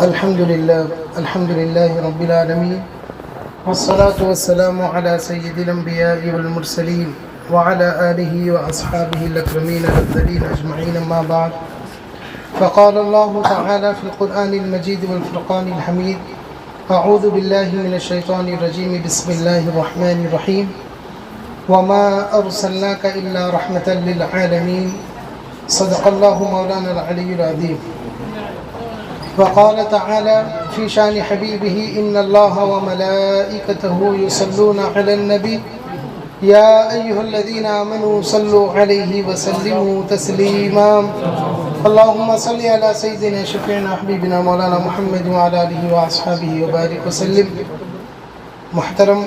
الحمد لله رب العالمين والصلاة والسلام على سيد الأنبياء والمرسلين وعلى آله وأصحابه الأكرمين الأفضلين أجمعين، أما بعد. فقال الله تعالى في القرآن المجيد والفرقان الحميد: أعوذ بالله من الشيطان الرجيم، بسم الله الرحمن الرحيم. وما أرسلناك إلا رحمة للعالمين. صدق الله مولانا العلي العظيم. وقال تعالى في شان حبيبه: إن الله وملائكته يصلون على النبي يا أيها الذين آمنوا صلوا عليه وسلموا تسليما. اللهم صل على سيدنا شفيعنا حبيبنا مولانا محمد وعلى آله وأصحابه وبارك وسلم. محترم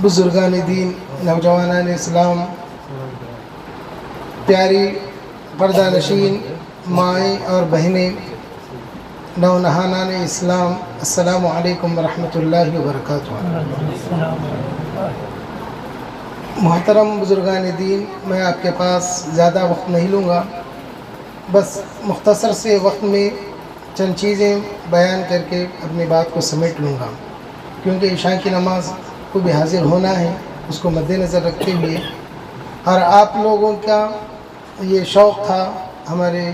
بزرگان دین، نوجوانان اسلام، پیاری پردہ نشین مائیں اور بہنیں، نونہانان اسلام، السلام علیکم ورحمۃ اللہ وبرکاتہ. محترم بزرگان دین، میں آپ کے پاس زیادہ وقت نہیں لوں گا، بس مختصر سے وقت میں چند چیزیں بیان کر کے اپنی بات کو سمیٹ لوں گا، کیونکہ عشاء کی نماز کو بھی حاضر ہونا ہے، اس کو مد نظر رکھتے ہوئے، اور آپ لوگوں کا یہ شوق تھا، ہمارے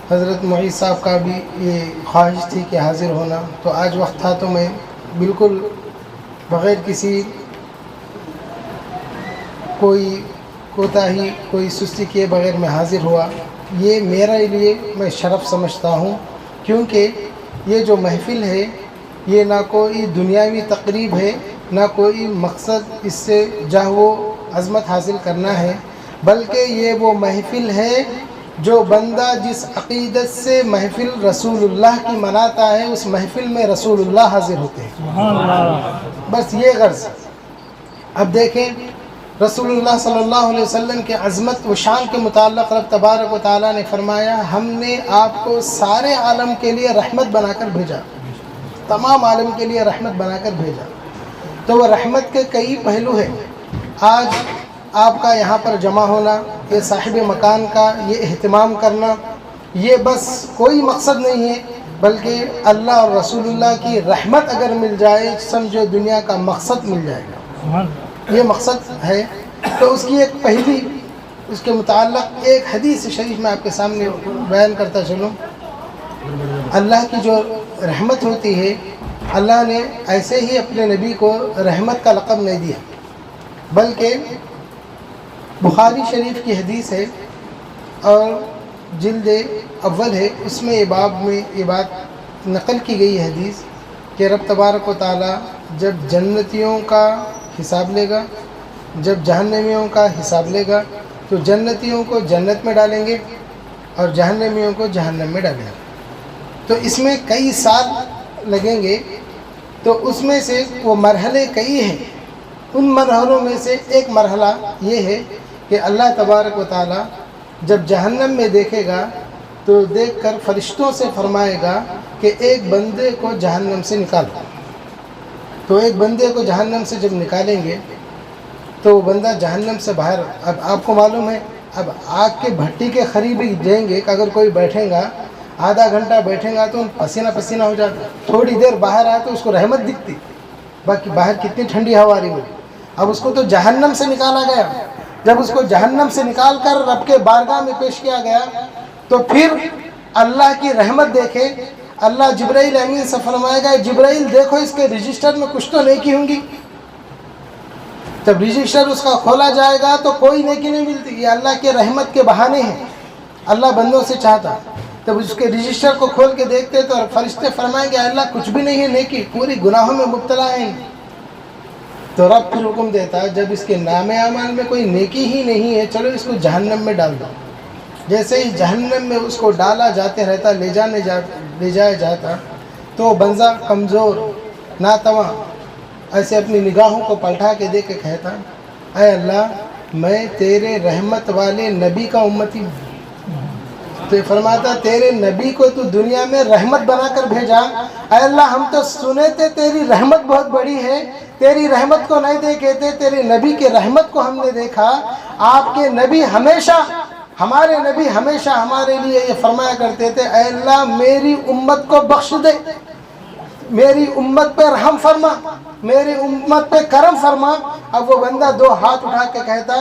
حضرت معیز صاحب کا بھی یہ خواہش تھی کہ حاضر ہونا، تو آج وقت تھا تو میں بالکل بغیر کسی کوئی کوتاہی، کوئی سستی کیے بغیر میں حاضر ہوا. یہ میرے لیے میں شرف سمجھتا ہوں، کیونکہ یہ جو محفل ہے یہ نہ کوئی دنیاوی تقریب ہے، نہ کوئی مقصد اس سے جاہ و عظمت حاصل کرنا ہے، بلکہ یہ وہ محفل ہے جو بندہ جس عقیدت سے محفل رسول اللہ کی مناتا ہے، اس محفل میں رسول اللہ حاضر ہوتے ہیں. بس یہ غرض. اب دیکھیں، رسول اللہ صلی اللہ علیہ وسلم کے عظمت و شان کے متعلق رب تبارک و تعالیٰ نے فرمایا: ہم نے آپ کو سارے عالم کے لیے رحمت بنا کر بھیجا، تمام عالم کے لیے رحمت بنا کر بھیجا. تو وہ رحمت کے کئی پہلو ہیں. آج آپ کا یہاں پر جمع ہونا، یہ صاحب مکان کا یہ اہتمام کرنا، یہ بس کوئی مقصد نہیں ہے، بلکہ اللہ اور رسول اللہ کی رحمت اگر مل جائے، سمجھو دنیا کا مقصد مل جائے گا. یہ مقصد ہے. تو اس کی ایک پہلی، اس کے متعلق ایک حدیث شریف میں آپ کے سامنے بیان کرتا چلوں. اللہ کی جو رحمت ہوتی ہے، اللہ نے ایسے ہی اپنے نبی کو رحمت کا لقب نہیں دیا، بلکہ بخاری شریف کی حدیث ہے اور جلد اول ہے، اس میں یہ باب میں یہ بات نقل کی گئی ہے حدیث کہ رب تبارک و تعالیٰ جب جنتیوں کا حساب لے گا، جب جہنمیوں کا حساب لے گا، تو جنتیوں کو جنت میں ڈالیں گے اور جہنمیوں کو جہنم میں ڈالیں گے. تو اس میں کئی سال لگیں گے. تو اس میں سے وہ مرحلے کئی ہیں. ان مرحلوں میں سے ایک مرحلہ یہ ہے کہ اللہ تبارک و تعالیٰ جب جہنم میں دیکھے گا تو دیکھ کر فرشتوں سے فرمائے گا کہ ایک بندے کو جہنم سے نکالو. تو ایک بندے کو جہنم سے جب نکالیں گے تو وہ بندہ جہنم سے باہر، اب آپ کو معلوم ہے، اب آگ کے بھٹی کے قریب ہی جائیں گے کہ اگر کوئی بیٹھے گا، آدھا گھنٹہ بیٹھیں گا تو پسینہ پسینہ ہو جاتا. تھوڑی دیر باہر آئے تو اس کو رحمت دکھتی، باقی باہر کتنی ٹھنڈی ہوا آ رہی ہوگی. اب اس کو تو جہنم سے نکالا گیا. جب اس کو جہنم سے نکال کر رب کے بارگاہ میں پیش کیا گیا تو پھر اللہ کی رحمت دیکھے. اللہ جبرائیل امین سے فرمائے گا: جبرائیل دیکھو اس کے رجسٹر میں کچھ تو نیکی ہوں گی. جب رجسٹر اس کا کھولا جائے گا تو کوئی نیکی نہیں ملتی. یہ اللہ کے رحمت کے بہانے ہیں، اللہ بندوں سے چاہتا. جب اس کے رجسٹر کو کھول کے دیکھتے تو فرشتے فرمائیں گے: اللہ کچھ بھی نہیں ہے نیکی، پوری گناہوں میں مبتلا ہیں. تو رب پھر حکم دیتا، جب اس کے نام اعمال میں کوئی نیکی ہی نہیں ہے، چلو اس کو جہنم میں ڈال دو. جیسے ہی جہنم میں اس کو ڈالا جاتے رہتا، لے جایا جاتا، تو بندہ کمزور ناتواں ایسے اپنی نگاہوں کو پلٹا کے دیکھ کے کہتا: اے اللہ، میں تیرے رحمت والے نبی کا امتی ہوں. تو یہ فرماتا: تیرے نبی کو تو دنیا میں رحمت بنا کر بھیجا. اے اللہ، ہم تو سنے تھے تیری رحمت بہت بڑی ہے، تیری رحمت کو نہیں دیکھے تھے، تیرے نبی کے رحمت کو ہم نے دیکھا. آپ کے نبی ہمیشہ ہمارے نبی ہمیشہ ہمارے لیے یہ فرمایا کرتے تھے، اے اللہ میری امت کو بخش دے، میری امت پہ رحم فرما، میری امت پہ کرم فرما۔ اب وہ بندہ دو ہاتھ اٹھا کے کہتا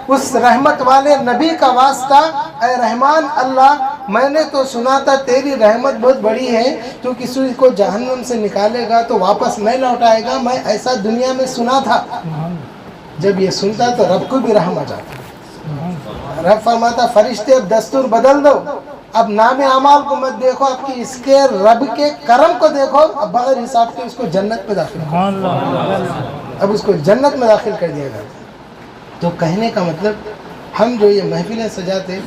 اس رحمت والے نبی کا واسطہ، اے رحمان اللہ، میں نے تو سنا تھا تیری رحمت بہت بڑی ہے، تو کسی کو جہنم سے نکالے گا تو واپس نہیں لوٹائے گا، میں ایسا دنیا میں سنا تھا۔ جب یہ سنتا تو رب کو بھی رحم آ جاتا۔ رب فرماتا فرشتے اب دستور بدل دو، اب نام اعمال کو مت دیکھو، اب کی اس کے رب کے کرم کو دیکھو، اب بغیر حساب کے اس کو جنت میں داخل کر، اب اس کو جنت میں داخل کر دیا گیا۔ تو کہنے کا مطلب ہم جو یہ محفلیں سجاتے،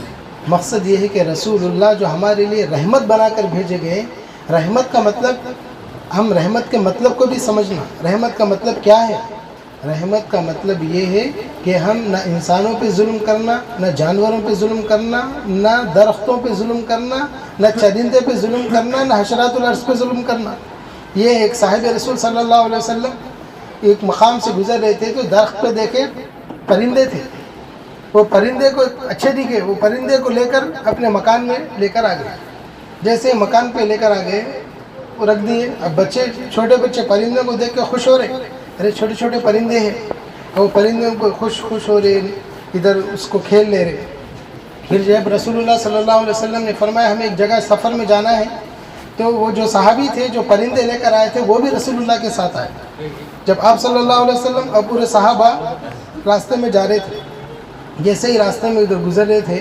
مقصد یہ ہے کہ رسول اللہ جو ہمارے لیے رحمت بنا کر بھیجے گئے، رحمت کا مطلب، ہم رحمت کے مطلب کو بھی سمجھنا۔ رحمت کا مطلب کیا ہے؟ رحمت کا مطلب یہ ہے کہ ہم نہ انسانوں پہ ظلم کرنا، نہ جانوروں پہ ظلم کرنا، نہ درختوں پہ ظلم کرنا، نہ چرندے پہ ظلم کرنا، نہ حشرات الارض پہ ظلم کرنا۔ یہ ایک صاحب رسول صلی اللہ علیہ وسلم ایک مقام سے گزر رہے تھے تو درخت پہ دیکھے پرندے تھے، وہ پرندے کو اچھے دکھے، وہ پرندے کو لے کر اپنے مکان میں لے کر آ گئے۔ جیسے مکان پہ لے کر آ گئے وہ رکھ دیے۔ اب بچے، چھوٹے بچے پرندوں کو دیکھ کے خوش ہو رہے، ارے چھوٹے چھوٹے پرندے ہیں، اور وہ پرندوں کو خوش ہو رہے، ادھر اس کو کھیل لے رہے۔ پھر جب رسول اللہ صلی اللہ علیہ وسلم نے فرمایا ہمیں ایک جگہ سفر میں جانا ہے، تو وہ جو صحابی تھے جو پرندے لے کر آئے تھے وہ بھی رسول اللہ کے ساتھ آئے۔ جب آپ صلی اللہ علیہ وسلم اور پورے صحابہ راستے میں جا رہے تھے، جیسے ہی راستے میں ادھر گزر رہے تھے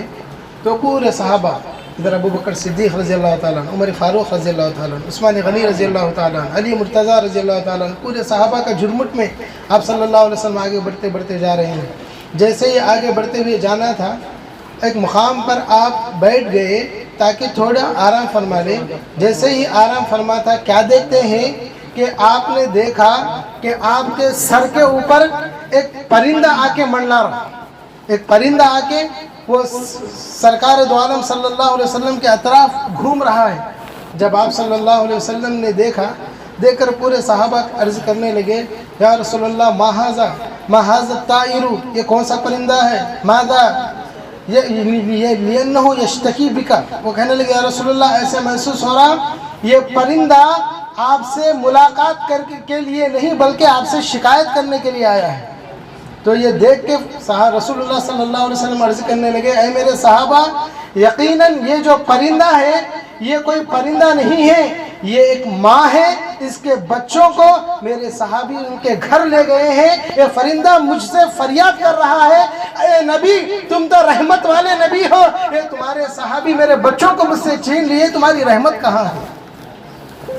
تو پورے صحابہ، ادھر ابو بکر صدیق رضی اللہ تعالیٰ عنہ، عمر فاروق رضی اللہ تعالیٰ عنہ، عثمان غنی رضی اللہ تعالیٰ عنہ، علی مرتضیٰ رضی اللہ تعالیٰ عنہ، پورے صحابہ کا جھرمٹ میں آپ صلی اللہ علیہ وسلم آگے بڑھتے بڑھتے جا رہے ہیں۔ جیسے ہی آگے بڑھتے ہوئے جانا تھا، ایک مقام پر آپ بیٹھ گئے تاکہ تھوڑا آرام فرما لیں۔ جیسے ہی آرام فرما تھا، کیا دیکھتے ہیں کہ آپ نے دیکھا کہ آپ کے سر کے اوپر ایک پرندہ آ کے منڈلا رہا، ایک پرندہ آ کے وہ سرکار دو عالم صلی اللہ علیہ وسلم کے اطراف گھوم رہا ہے۔ جب آپ صلی اللہ علیہ وسلم نے دیکھا، دیکھ کر پورے صحابہ عرض کرنے لگے، یا رسول اللہ ما ھذا الطائر، یہ کون سا پرندہ ہے؟ ماذا لِأَنَّهُ يَشْتَكِي بِكَ، وہ کہنے لگے یا رسول اللہ ایسے محسوس ہو رہا یہ پرندہ آپ سے ملاقات کے لیے نہیں بلکہ آپ سے شکایت کرنے کے لیے آیا ہے۔ تو یہ دیکھ کے رسول اللہ صلی اللہ علیہ وسلم عرض کرنے لگے، اے میرے صحابہ، یقیناً یہ جو پرندہ ہے یہ کوئی پرندہ نہیں ہے، یہ ایک ماں ہے، اس کے بچوں کو میرے صحابی ان کے گھر لے گئے ہیں، یہ پرندہ مجھ سے فریاد کر رہا ہے، اے نبی تم تو رحمت والے نبی ہو، یہ تمہارے صحابی میرے بچوں کو مجھ سے چھین لیے، تمہاری رحمت کہاں ہے؟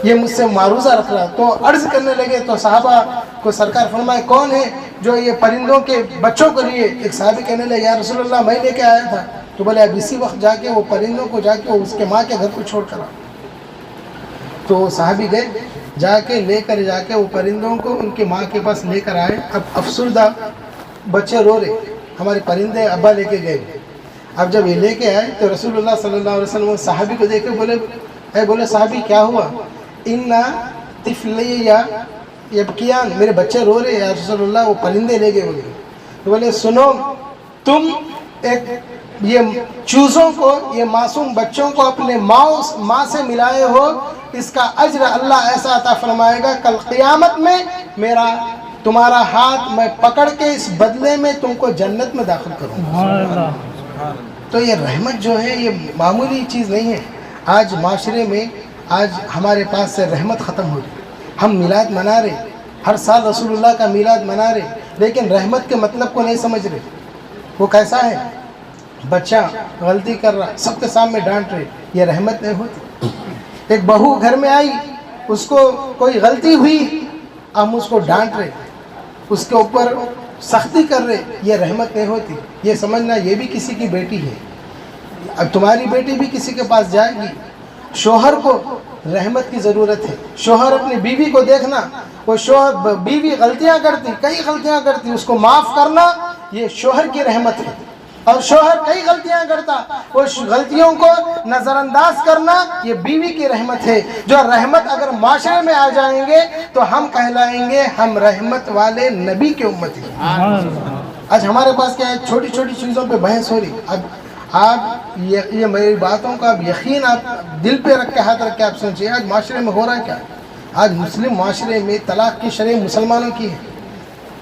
یہ مجھ سے معروضہ رکھ رہا۔ تو عرض کرنے لگے تو صحابہ کو سرکار فرمائے کون ہے جو یہ پرندوں کے بچوں کو لیے؟ ایک صحابی کہنے لگے یا رسول اللہ میں لے کے آیا تھا۔ تو بولے اب اسی وقت جا کے وہ پرندوں کو جا کے اس کے ماں کے گھر کو چھوڑ کر آ۔ تو صحابی گئے، جا کے لے کر جا کے وہ پرندوں کو ان کے ماں کے پاس لے کر آئے۔ اب افسردہ بچے رو رہے، ہمارے پرندے ابا لے کے گئے۔ اب جب یہ لے کے آئے تو رسول اللہ صلی اللہ علیہ وسلم صحابی کو دیکھے بولے صحابی کیا ہوا؟ اِنَّ طِفْلَيَّ یبکیان، میرے بچے رو رہے یا رسول اللہ، وہ پرندے لے گئے بولے۔ تو بولے سنو، تم ایک یہ چوزوں کو، یہ معصوم بچوں کو اپنے ماں سے ملائے ہو، اس کا اجر اللہ ایسا عطا فرمائے گا کل قیامت میں تمہارا ہاتھ میں پکڑ کے اس بدلے میں تم کو جنت میں داخل کروں۔ تو یہ رحمت جو ہے یہ معمولی چیز نہیں ہے۔ آج معاشرے میں آج ہمارے پاس سے رحمت ختم ہو رہی، ہم میلاد منا رہے، ہر سال رسول اللہ کا میلاد منا رہے، لیکن رحمت کے مطلب کو نہیں سمجھ رہے۔ وہ کیسا ہے؟ بچہ غلطی کر رہا، سب کے سامنے ڈانٹ رہے، یہ رحمت نہیں ہوتی۔ ایک بہو گھر میں آئی، اس کو کوئی غلطی ہوئی، ہم اس کو ڈانٹ رہے، اس کے اوپر سختی کر رہے، یہ رحمت نہیں ہوتی۔ یہ سمجھنا یہ بھی کسی کی بیٹی ہے، اب تمہاری بیٹی بھی کسی کے پاس جائے گی۔ شوہر کو رحمت کی ضرورت ہے۔ شوہر اپنی بیوی کو دیکھنا، وہ شوہر بیوی غلطیاں کرتی، کئی غلطیاں کرتی، اس کو معاف کرنا یہ شوہر کی رحمت ہے۔ اور شوہر کئی غلطیاں کرتا، وہ غلطیوں کو نظر انداز کرنا یہ بیوی کی رحمت ہے۔ جو رحمت اگر معاشرے میں آ جائیں گے تو ہم کہلائیں گے ہم رحمت والے نبی کے امتی ہیں۔ آج ہمارے پاس کیا ہے، چھوٹی چھوٹی چیزوں پہ بحث ہو رہی۔ اب آپ یہ میری باتوں کا یقین آپ دل پہ رکھ کے ہاتھ رکھ کے آپ سوچیں آج معاشرے میں ہو رہا ہے کیا؟ آج مسلم معاشرے میں طلاق کی شرح مسلمانوں کی ہے،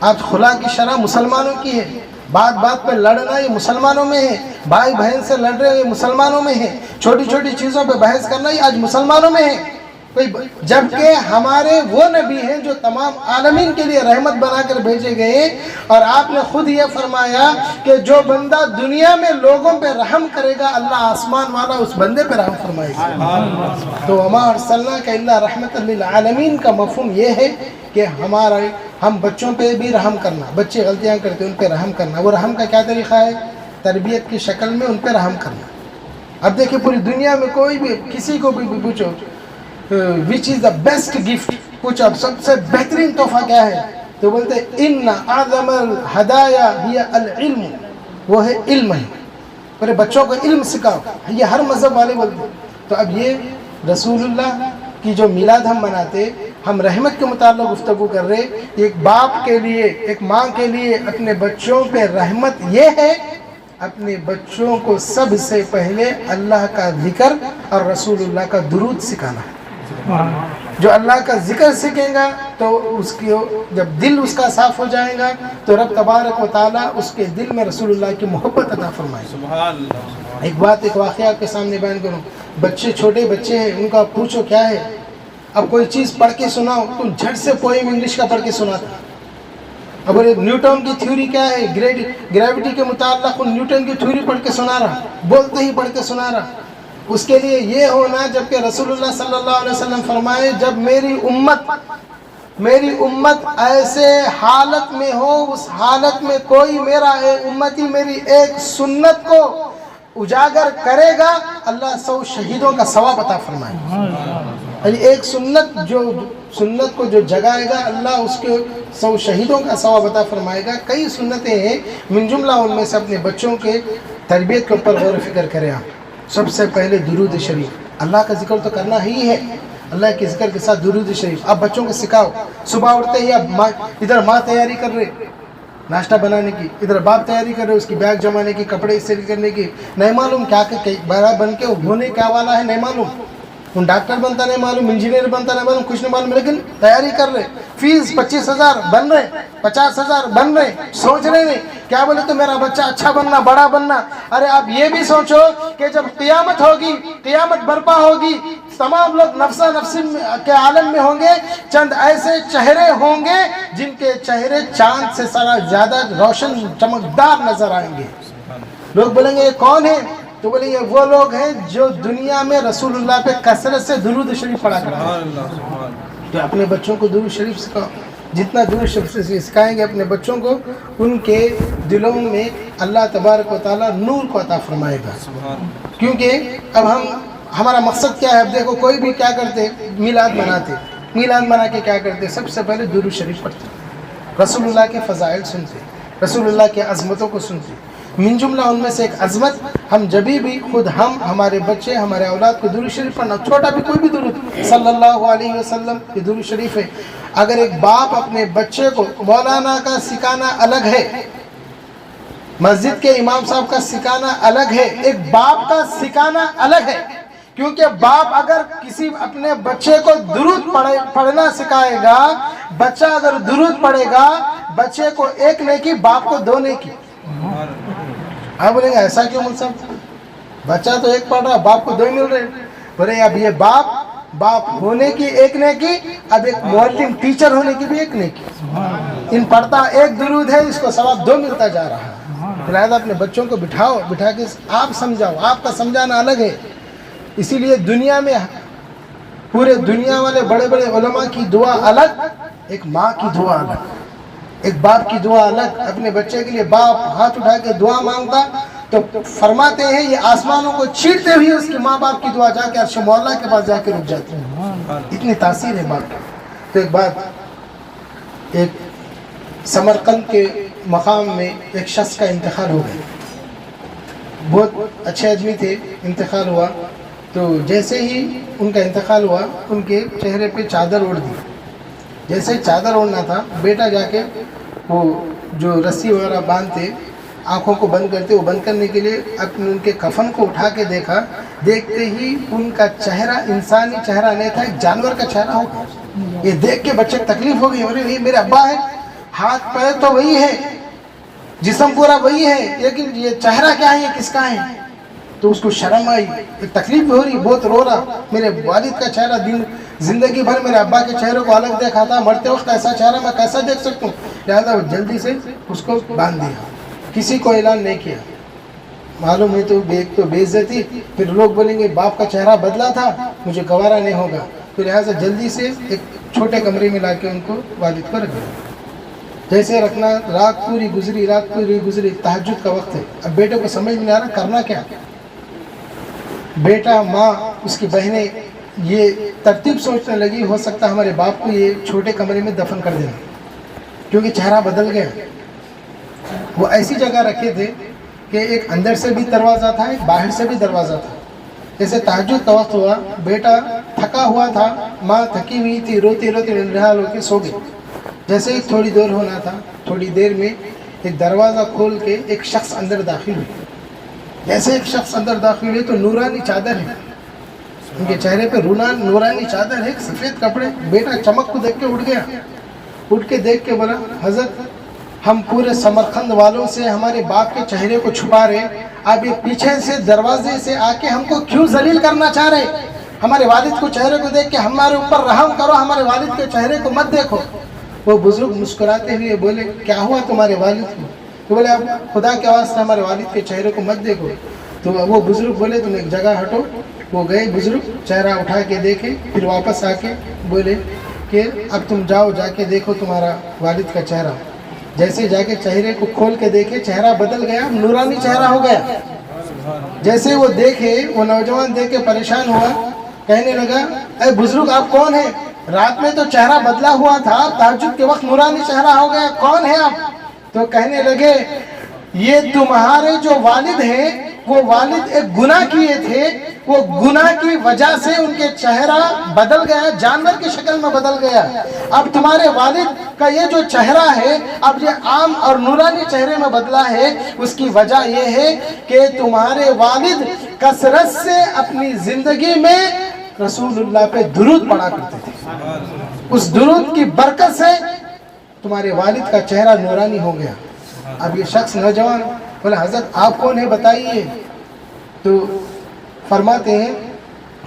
آج خلا کی شرح مسلمانوں کی ہے، بات بات پہ لڑنا یہ مسلمانوں میں ہے، بھائی بہن سے لڑ رہے یہ مسلمانوں میں ہے، چھوٹی چھوٹی چیزوں پہ بحث کرنا یہ آج مسلمانوں میں ہے، جبکہ ہمارے وہ نبی ہیں جو تمام عالمین کے لیے رحمت بنا کر بھیجے گئے، اور آپ نے خود یہ فرمایا کہ جو بندہ دنیا میں لوگوں پہ رحم کرے گا اللہ آسمان والا اس بندے پہ رحم فرمائے گا۔ تو وما ارسلناک الا رحمۃ للعالمین کا مفہوم یہ ہے کہ ہم بچوں پہ بھی رحم کرنا، بچے غلطیاں کرتے ان پہ رحم کرنا۔ وہ رحم کا کیا طریقہ ہے؟ تربیت کی شکل میں ان پہ رحم کرنا۔ اب دیکھیں پوری دنیا میں کوئی بھی کسی کو بھی پوچھو وچ از دا بیسٹ گفٹ، پوچھو اب سب سے بہترین تحفہ کیا ہے، تو بولتے ان اعظم الہدایا ہی العلم، وہ ہے علم ہے، پورے بچوں کو علم سکھاؤ، یہ ہر مذہب والے بولتے ہیں۔ تو اب یہ رسول اللہ کی جو میلاد ہم مناتے، ہم رحمت کے متعلق گفتگو کر رہے، ایک باپ کے لیے ایک ماں کے لیے اپنے بچوں پہ رحمت یہ ہے اپنے بچوں کو سب سے پہلے اللہ کا ذکر اور رسول اللہ کا درود سکھانا ہے۔ جو اللہ کا ذکر سیکھیں گا تو اس کی جب دل اس کا صاف ہو جائے گا تو رب تبارک و تعالیٰ اس کے دل میں رسول اللہ کی محبت عطا فرمائے گا۔ ایک واقعہ آپ کے سامنے بیان کروں، بچے چھوٹے بچے ہیں، ان کا پوچھو کیا ہے، اب کوئی چیز پڑھ کے سناؤ تو جھٹ سے پوئم انگلش کا پڑھ کے سناتا۔ اب نیوٹن کی تھیوری کیا ہے، گریوٹی کے متعلق نیوٹن کی تھیوری پڑھ کے سنا رہا، بولتے ہی پڑھ کے سنا رہا۔ اس کے لیے یہ ہونا جبکہ رسول اللہ صلی اللہ علیہ وسلم فرمائے جب میری امت ایسے حالت میں ہو، اس حالت میں کوئی میرا امتی میری ایک سنت کو اجاگر کرے گا اللہ 100 شہیدوں کا ثواب عطا فرمائے گا۔ یعنی ایک سنت کو جو جگائے گا اللہ اس کے 100 شہیدوں کا ثواب عطا فرمائے گا۔ کئی سنتیں ہیں، من جملہ ان میں سے اپنے بچوں کے تربیت کے اوپر غور و فکر کریں آپ۔ سب سے پہلے درود شریف، اللہ کا ذکر تو کرنا ہی ہے، اللہ کے ذکر کے ساتھ درود شریف آپ بچوں کو سکھاؤ۔ صبح اٹھتے ہی ادھر ماں تیاری کر رہے ناشتہ بنانے کی، ادھر باپ تیاری کر رہے اس کی بیگ جمانے کی، کپڑے استری کرنے کی، نہیں معلوم کیا بڑا بن کے ہونے کیا والا ہے، نہیں معلوم، ڈاکٹر بنتا نہیں معلوم، انجینئر بنتا نہیں معلوم، کچھ نہیں معلوم، لیکن تیاری کر رہے، فیس 25,000 بن رہے، 50,000 بن رہے، سوچ رہے نہیں کیا بولے تو میرا بچہ اچھا بننا، بڑا بننا۔ ارے آپ یہ بھی سوچو کہ جب قیامت ہوگی، قیامت برپا ہوگی، تمام لوگ نفسا نفسی کے عالم میں ہوں گے، چند ایسے چہرے ہوں گے جن کے چہرے چاند سے زیادہ روشن چمکدار نظر آئیں گے۔ لوگ بولیں گے یہ کون ہے؟ تو بولے یہ وہ لوگ ہیں جو دنیا میں رسول اللہ پہ کثرت سے درود شریف پڑھا کرتے ہیں۔ تو اپنے بچوں کو درود شریف سکھاؤ، جتنا درود شریف سکھائیں گے اپنے بچوں کو، ان کے دلوں میں اللہ تبارک و تعالیٰ نور کو عطا فرمائے گا۔ کیونکہ اب ہمارا مقصد کیا ہے؟ اب دیکھو کوئی بھی کیا کرتے، میلاد مناتے، میلاد منا کے کیا کرتے، سب سے پہلے درود شریف پڑھتے، رسول اللہ کے فضائل سنتے، رسول اللہ کے عظمتوں کو سنتے۔ من جملہ ان میں سے ایک عظمت، ہم جبھی بھی خود ہمارے بچے ہمارے اولاد کو درود شریف پڑھنا، چھوٹا بھی کوئی بھی درود صلی اللہ علیہ وسلم یہ درود شریف ہے۔ اگر ایک باپ اپنے بچے کو مولانا کا سکھانا الگ ہے، مسجد کے امام صاحب کا سکھانا الگ ہے، ایک باپ کا سکھانا الگ ہے، کیونکہ باپ اگر کسی اپنے بچے کو درود پڑھنا سکھائے گا، بچہ اگر درود پڑھے گا بچے کو ایک نیکی، باپ کو 2 نیکی۔ آپ بولیں گے ایسا کیوں مل صاحب، بچہ تو ایک پڑھ رہا باپ کو 2 مل رہے، بولے اب یہ باپ ہونے کی ایک نیکی، اب ایک معلم ٹیچر ہونے کی بھی ایک نیکی۔ ان پڑھتا ایک درود ہے، اس کو ثواب 2 ملتا جا رہا ہے۔ لہٰذا اپنے بچوں کو بٹھا کے آپ سمجھاؤ، آپ کا سمجھانا الگ ہے۔ اسی لیے دنیا میں پورے دنیا والے بڑے بڑے علماء کی دعا الگ، ایک ماں کی دعا الگ، ایک باپ کی دعا الگ۔ اپنے بچے کے لیے باپ ہاتھ اٹھا کے دعا مانگتا تو فرماتے ہیں یہ آسمانوں کو چیرتے ہوئے اس کے ماں باپ کی دعا جا کے عرش مولا کے پاس جا کے رک جاتی ہے، اتنی تاثیر ہے باپ۔ تو ایک سمرقند کے مقام میں ایک شخص کا انتقال ہو گیا، بہت اچھے آدمی تھے، انتقال ہوا تو جیسے ہی ان کا انتقال ہوا ان کے چہرے پہ چادر اوڑھ دی۔ جیسے چادر اوڑھنا تھا، بیٹا جا کے وہ جو رسی وغیرہ باندھتے آنکھوں کو بند کرتے، وہ بند کرنے کے لیے اپنے ان کے کفن کو اٹھا کے دیکھا، دیکھتے ہی ان کا چہرہ انسانی چہرہ نہیں تھا، ایک جانور کا چہرہ ہو گیا۔ یہ دیکھ کے بچے کو تکلیف ہو گئی، یہ میرے ابا ہے، ہاتھ پیر تو وہی ہے، جسم پورا وہی ہے، لیکن یہ چہرہ کیا ہے، یہ کس کا ہے؟ تو اس کو شرم آئی، تکلیف ہو رہی، بہت رو رہا، میرے والد کا چہرہ زندگی بھر میرے ابا کے چہرے کو الگ دیکھا تھا، مرتے وقت ایسا چہرہ میں کیسا دیکھ سکتا ہوں؟ لہٰذا وہ جلدی سے اس کو باندھ دیا، کسی کو اعلان نہیں کیا۔ معلوم ہے تو ایک تو بے عزتی، پھر لوگ بولیں گے باپ کا چہرہ بدلا تھا، مجھے گوارا نہیں ہوگا، تو لہٰذا جلدی سے ایک چھوٹے کمرے میں لا کے ان کو والد کو رکھ دیا۔ جیسے رکھنا، رات پوری گزری، تہجد کا وقت ہے، اب بیٹے کو سمجھ نہیں آ رہا کرنا کیا، بیٹا، ماں، اس کی بہنیں یہ ترتیب سوچنے لگی، ہو سکتا ہمارے باپ کو یہ چھوٹے کمرے میں دفن کر دینا، کیونکہ چہرہ بدل گیا۔ وہ ایسی جگہ رکھے تھے کہ ایک اندر سے بھی دروازہ تھا، ایک باہر سے بھی دروازہ تھا۔ جیسے تہجد کا وقت ہوا، بیٹا تھکا ہوا تھا، ماں تھکی ہوئی تھی، روتی نڈھال ہو کے سو گئی۔ جیسے ہی تھوڑی دیر ہونا تھا، تھوڑی دیر میں ایک دروازہ کھول کے ایک شخص اندر داخل ہوئی۔ جیسے ایک شخص اندر داخل ہوئے تو نورانی چادر ہے، ان کے چہرے پہ نورانی چادر ہے، ایک سفید کپڑے۔ بیٹا چمک کو دیکھ کے اٹھ گیا، اٹھ کے دیکھ کے بولا، حضرت ہم پورے سمرقند والوں سے ہمارے باپ کے چہرے کو چھپا رہے، آپ یہ پیچھے سے دروازے سے آ کے ہم کو کیوں ذلیل کرنا چاہ رہے؟ ہمارے والد کو چہرے کو دیکھ کے ہمارے اوپر رحم کرو، ہمارے والد کے چہرے کو مت دیکھو۔ وہ بزرگ مسکراتے ہوئے بولے، کیا ہوا تمہارے والد کو؟ تو بولے، اب خدا کے واسطے ہمارے والد کے چہرے کو مت دیکھو۔ تو وہ بزرگ بولے، تم ایک جگہ ہٹو۔ وہ گئے، بزرگ چہرہ اٹھا کے دیکھے، پھر واپس آ کے بولے کہ اب تم جاؤ، جا کے دیکھو تمہارا والد کا چہرہ۔ جیسے جا کے چہرے کو کھول کے دیکھے، چہرہ بدل گیا، نورانی چہرہ ہو گیا۔ جیسے وہ دیکھے، وہ نوجوان دیکھ کے پریشان ہوا، کہنے لگا، اے بزرگ آپ کون ہیں؟ رات میں تو چہرہ بدلا ہوا تھا، تہجد کے وقت نورانی چہرہ ہو گیا، کون ہے آپ؟ تو کہنے لگے، یہ تمہارے جو والد ہیں، وہ والد ایک گناہ کیے تھے، وہ گناہ کی وجہ سے ان کے چہرہ بدل گیا، جانور کی شکل میں بدل گیا۔ اب تمہارے والد کا یہ جو چہرہ ہے، اب یہ عام اور نورانی چہرے میں بدلا ہے، اس کی وجہ یہ ہے کہ تمہارے والد کثرت سے اپنی زندگی میں رسول اللہ پہ درود پڑھا کرتے تھے، اس درود کی برکت سے تمہارے والد کا چہرہ نورانی ہو گیا۔ اب یہ شخص نوجوان بولے، حضرت آپ کون ہیں بتائیے؟ تو فرماتے ہیں،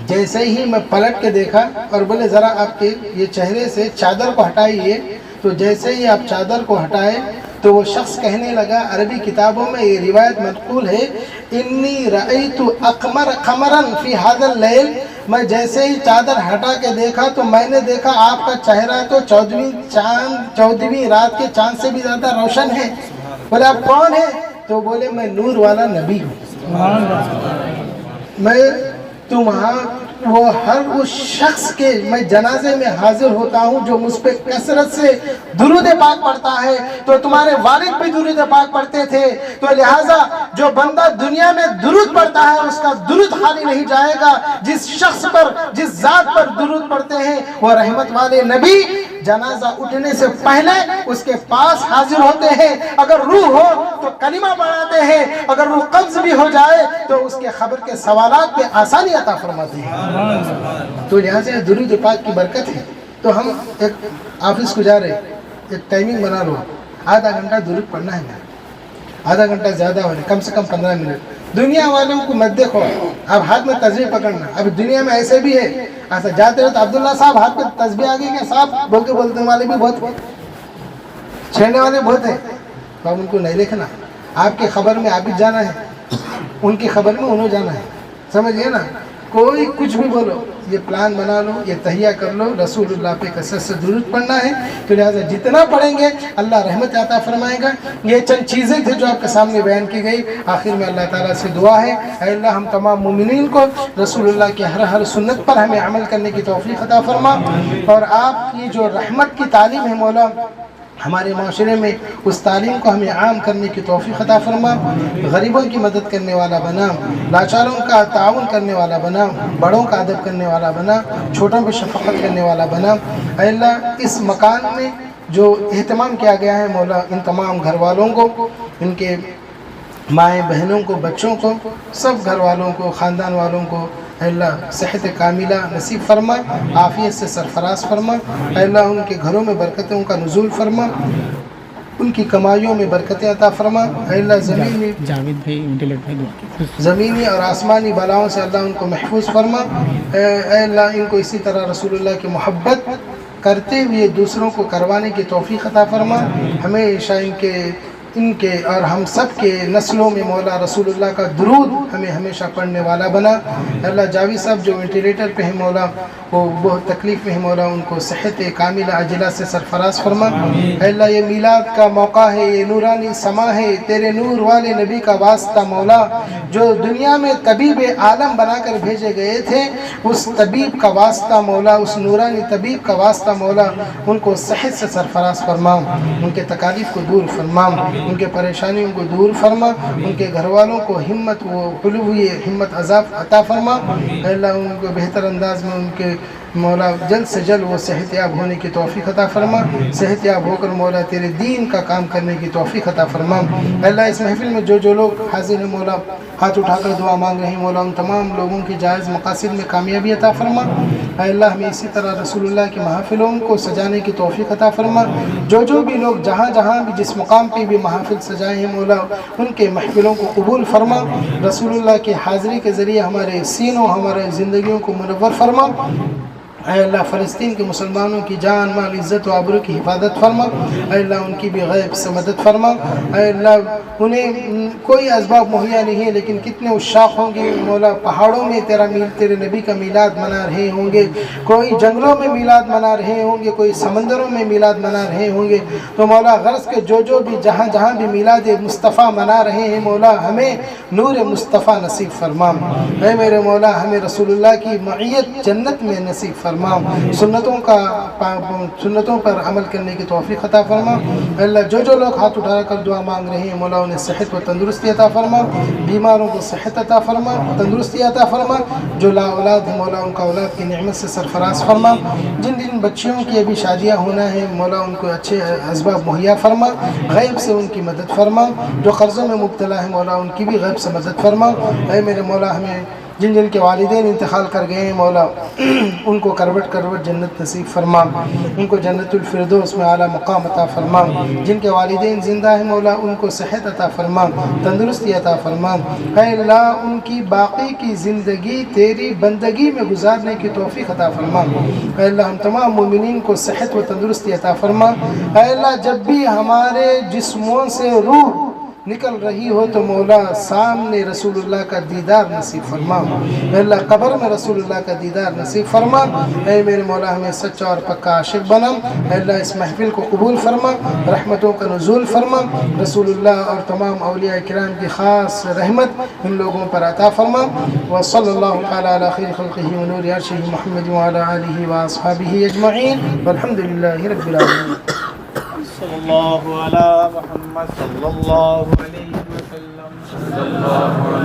جیسے ہی میں پلٹ کے دیکھا اور بولے ذرا آپ کے یہ چہرے سے چادر کو ہٹائیے، تو جیسے ہی آپ چادر کو ہٹائے تو وہ شخص کہنے لگا، عربی کتابوں میں یہ روایت منقول ہے، انی رأیت اقمر قمرا فی ھذا اللیل، میں جیسے ہی چادر ہٹا کے دیکھا تو میں نے دیکھا آپ کا چہرہ تو 14ویں رات کے چاند سے بھی زیادہ روشن ہے۔ بولے آپ کون ہیں؟ تو بولے میں نور والا نبی ہوں، میں وہ ہر اس شخص کے میں جنازے میں حاضر ہوتا ہوں جو مجھ پہ کثرت سے درود پاک پڑھتا ہے، تو تمہارے والد بھی درود پاک پڑھتے تھے، تو لہٰذا جو بندہ دنیا میں درود پڑھتا ہے اس کا درود خالی نہیں جائے گا۔ جس شخص پر، جس ذات پر درود پڑھتے ہیں وہ رحمت والے نبی جنازہ اٹھنے سے پہلے اس کے پاس حاضر ہوتے ہیں، اگر روح ہو تو کلمہ پڑھاتے ہیں، اگر روح قبض بھی ہو جائے تو اس کے خبر کے سوالات پہ آسانی عطا فرماتے ہیں۔ تو لہٰذا درود پاک کی برکت ہے۔ تو ہم ایک آفس کو جا رہے، ایک ٹائمنگ بنا لو، آدھا گھنٹہ درود پڑھنا ہے، آدھا گھنٹہ زیادہ ہونے، کم سے کم 15 منٹ۔ دنیا والوں کو مت دیکھو، اب ہاتھ میں تسبیح پکڑنا، اب دنیا میں ایسے بھی ہے، ایسا جاتے رہے تو عبداللہ صاحب ہاتھ میں تسبیح آگے کیا صاحب بولتے والے بھی بہت، چھیڑنے والے بہت ہیں، تو اب ان کو نہیں دیکھنا، آپ کی خبر میں آپ بھی جانا ہے، ان کی خبر میں انہوں جانا ہے، سمجھئے نا؟ کوئی کچھ بھی بولو، یہ پلان بنا لو، یہ تہیہ کر لو، رسول اللہ پہ کثرت سے درود پڑھنا ہے، تو لہٰذا جتنا پڑھیں گے اللہ رحمت عطا فرمائے گا۔ یہ چند چیزیں تھے جو آپ کے سامنے بیان کی گئی۔ آخر میں اللہ تعالیٰ سے دعا ہے، اے اللہ ہم تمام مومنین کو رسول اللہ کی ہر سنت پر ہمیں عمل کرنے کی توفیق عطا فرما، اور آپ کی جو رحمت کی تعلیم ہے مولا ہمارے معاشرے میں اس تعلیم کو ہمیں عام کرنے کی توفیق عطا فرما، غریبوں کی مدد کرنے والا بنا، لاچاروں کا تعاون کرنے والا بنا، بڑوں کا ادب کرنے والا بنا، چھوٹوں پہ شفقت کرنے والا بنا۔ اے اللہ اس مکان میں جو اہتمام کیا گیا ہے مولا، ان تمام گھر والوں کو، ان کے مائیں بہنوں کو، بچوں کو، سب گھر والوں کو، خاندان والوں کو اے اللہ صحت کاملہ نصیب فرما، عافیت سے سرفراز فرما، اے اللہ ان کے گھروں میں برکتوں کا نزول فرما، ان کی کمائیوں میں برکتیں عطا فرما، اے اللہ زمینی اور آسمانی بلاؤں سے اللہ ان کو محفوظ فرما، اے اللہ ان کو اسی طرح رسول اللہ کی محبت کرتے ہوئے دوسروں کو کروانے کی توفیق عطا فرما، ہمیشہ ان کے اور ہم سب کے نسلوں میں مولا رسول اللہ کا درود ہمیں ہمیشہ پڑھنے والا بنا۔ اللہ جاوید صاحب جو وینٹیلیٹر پہ ہیں مولا وہ بہت تکلیف میں ہیں مولا، ان کو صحت کاملہ عاجلہ سے سرفراز فرما۔ اے اللہ یہ میلاد کا موقع ہے، یہ نورانی سما ہے، تیرے نور والے نبی کا واسطہ مولا جو دنیا میں طبیب عالم بنا کر بھیجے گئے تھے، اس طبیب کا واسطہ مولا، اس نورانی طبیب کا واسطہ مولا ان کو صحت سے سرفراز فرما، ان کے تکالیف کو دور فرما، ان کے پریشانیوں کو دور فرما، ان کے گھر والوں کو ہمت و علوی ہمت عطا فرما، اے اللہ ان کو بہتر انداز میں ان کے مولا جلد سے جلد وہ صحت یاب ہونے کی توفیق عطا فرما، صحت یاب ہو کر مولا تیرے دین کا کام کرنے کی توفیق عطا فرما۔ اے اللہ اس محفل میں جو لوگ حاضر ہیں مولا ہاتھ اٹھا کر دعا مانگ رہے ہیں مولا ان تمام لوگوں کی جائز مقاصد میں کامیابی عطا فرما، اے اللہ ہمیں اسی طرح رسول اللہ کی محافلوں کو سجانے کی توفیق عطا فرما، جو بھی لوگ جہاں بھی جس مقام پہ بھی محافل سجائے ہیں مولا ان کے محفلوں کو قبول فرما، رسول اللہ کی حاضری کے ذریعے ہمارے سینوں ہمارے زندگیوں کو منور فرما، اے اللہ فلسطین کے مسلمانوں کی جان مال عزت و آبرو کی حفاظت فرما، اے اللہ ان کی بھی غیب سے مدد فرما، اے اللہ انہیں کوئی اسباب مہیا نہیں ہے لیکن کتنے عشاق ہوں گے مولا، پہاڑوں میں تیرے نبی کا میلاد منا رہے ہوں گے، کوئی جنگلوں میں میلاد منا رہے ہوں گے، کوئی سمندروں میں میلاد منا رہے ہوں گے، تو مولا غرض کے جو بھی جہاں بھی میلاد مصطفیٰ منا رہے ہیں مولا ہمیں نور مصطفیٰ نصیب فرما، اے میرے مولا ہمیں رسول اللہ کی معیت جنت میں نصیب فرما، سنتوں پر عمل کرنے کی توفیق عطا فرما، اللہ جو لوگ ہاتھ اٹھا کر دعا مانگ رہے ہیں مولا انہیں صحت و تندرستی عطا فرما، بیماروں کو صحت عطا فرما، تندرستی عطا فرما، جو لا اولاد ہیں مولا ان کا اولاد کی نعمت سے سرفراز فرما، جن بچیوں کی ابھی شادیاں ہونا ہے مولا ان کو اچھے اسباب مہیا فرما، غیب سے ان کی مدد فرما، جو قرضوں میں مبتلا ہے مولا ان کی بھی غیب سے مدد فرما، اے میرے مولا ہمیں جن کے والدین انتقال کر گئے ہیں مولا ان کو کروٹ جنت نصیب فرما، ان کو جنت الفردوس میں اعلیٰ مقام عطا فرما، جن کے والدین زندہ ہیں مولا ان کو صحت عطا فرما، تندرستی عطا فرما، اے اللہ ان کی باقی کی زندگی تیری بندگی میں گزارنے کی توفیق عطا فرما، اے اللہ ہم تمام مومنین کو صحت و تندرستی عطا فرما، اے اللہ جب بھی ہمارے جسموں سے روح نکل رہی ہو تو مولا سامنے رسول اللہ کا دیدار نصیب فرما، اے اللہ قبر میں رسول اللہ کا دیدار نصیب فرما، اے میرے مولا ہمیں سچا اور پکا عاشق بنا، اے اللہ اس محفل کو قبول فرما، رحمتوں کا نزول فرما، رسول اللہ اور تمام اولیاء کرام کی خاص رحمت ان لوگوں پر عطا فرما، وصلی اللہ تعالی علی خیر خلقہ ونور عرشہ محمد وعلی آلہ واصحابہ اجمعین والحمد للہ رب العالمین۔ صلی اللہ علی محمد صلی اللہ علیہ وسلم۔